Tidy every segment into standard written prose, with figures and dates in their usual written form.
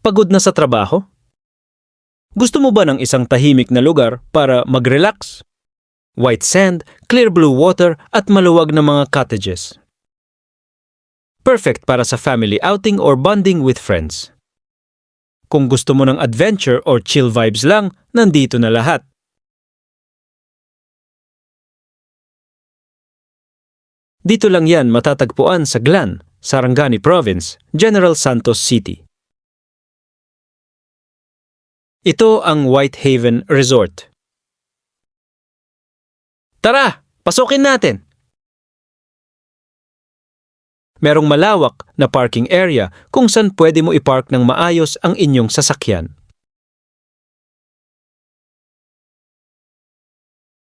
Pagod na sa trabaho? Gusto mo ba ng isang tahimik na lugar para mag-relax? White sand, clear blue water at maluwag na mga cottages. Perfect para sa family outing or bonding with friends. Kung gusto mo ng adventure or chill vibes lang, nandito na lahat. Dito lang yan matatagpuan sa Glan, Sarangani Province, General Santos City. Ito ang Whitehaven Resort. Tara, pasukin natin! Merong malawak na parking area kung saan pwede mo ipark ng maayos ang inyong sasakyan.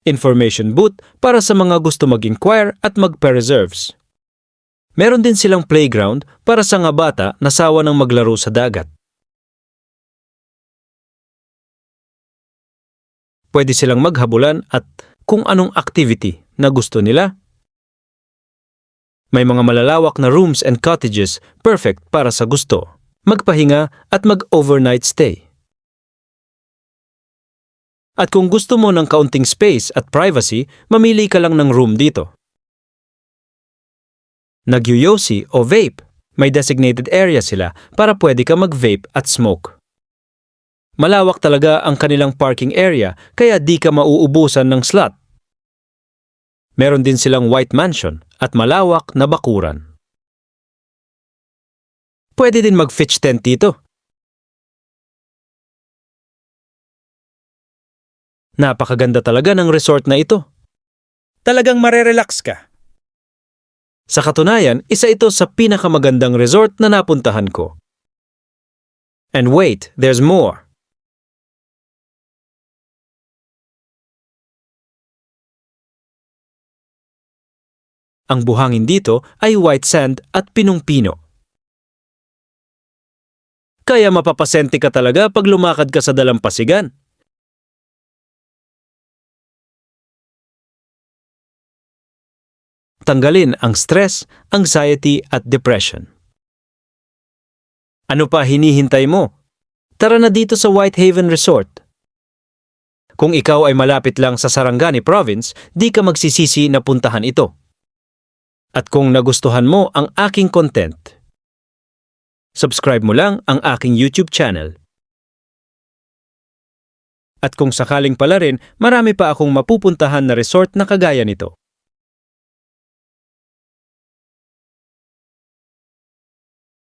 Information booth para sa mga gusto mag-inquire at magpa-reserves. Meron din silang playground para sa mga bata na sawa ng maglaro sa dagat. Pwede silang maghabulan at kung anong activity na gusto nila. May mga malalawak na rooms and cottages perfect para sa gusto, magpahinga at mag-overnight stay. At kung gusto mo ng kaunting space at privacy, mamili ka lang ng room dito. Nagyuyosi o vape, may designated area sila para pwede ka mag-vape at smoke. Malawak talaga ang kanilang parking area kaya di ka mauubusan ng slot. Meron din silang white mansion at malawak na bakuran. Pwede din mag-pitch tent dito. Napakaganda talaga ng resort na ito. Talagang marerelax ka. Sa katunayan, isa ito sa pinakamagandang resort na napuntahan ko. And wait, there's more. Ang buhangin dito ay white sand at pinong-pino. Kaya mapapasente ka talaga pag lumakad ka sa dalampasigan. Tanggalin ang stress, anxiety at depression. Ano pa hinihintay mo? Tara na dito sa Whitehaven Resort. Kung ikaw ay malapit lang sa Sarangani Province, di ka magsisisi na puntahan ito. At kung nagustuhan mo ang aking content, subscribe mo lang ang aking YouTube channel. At kung sakaling pala rin, marami pa akong mapupuntahan na resort na kagaya nito.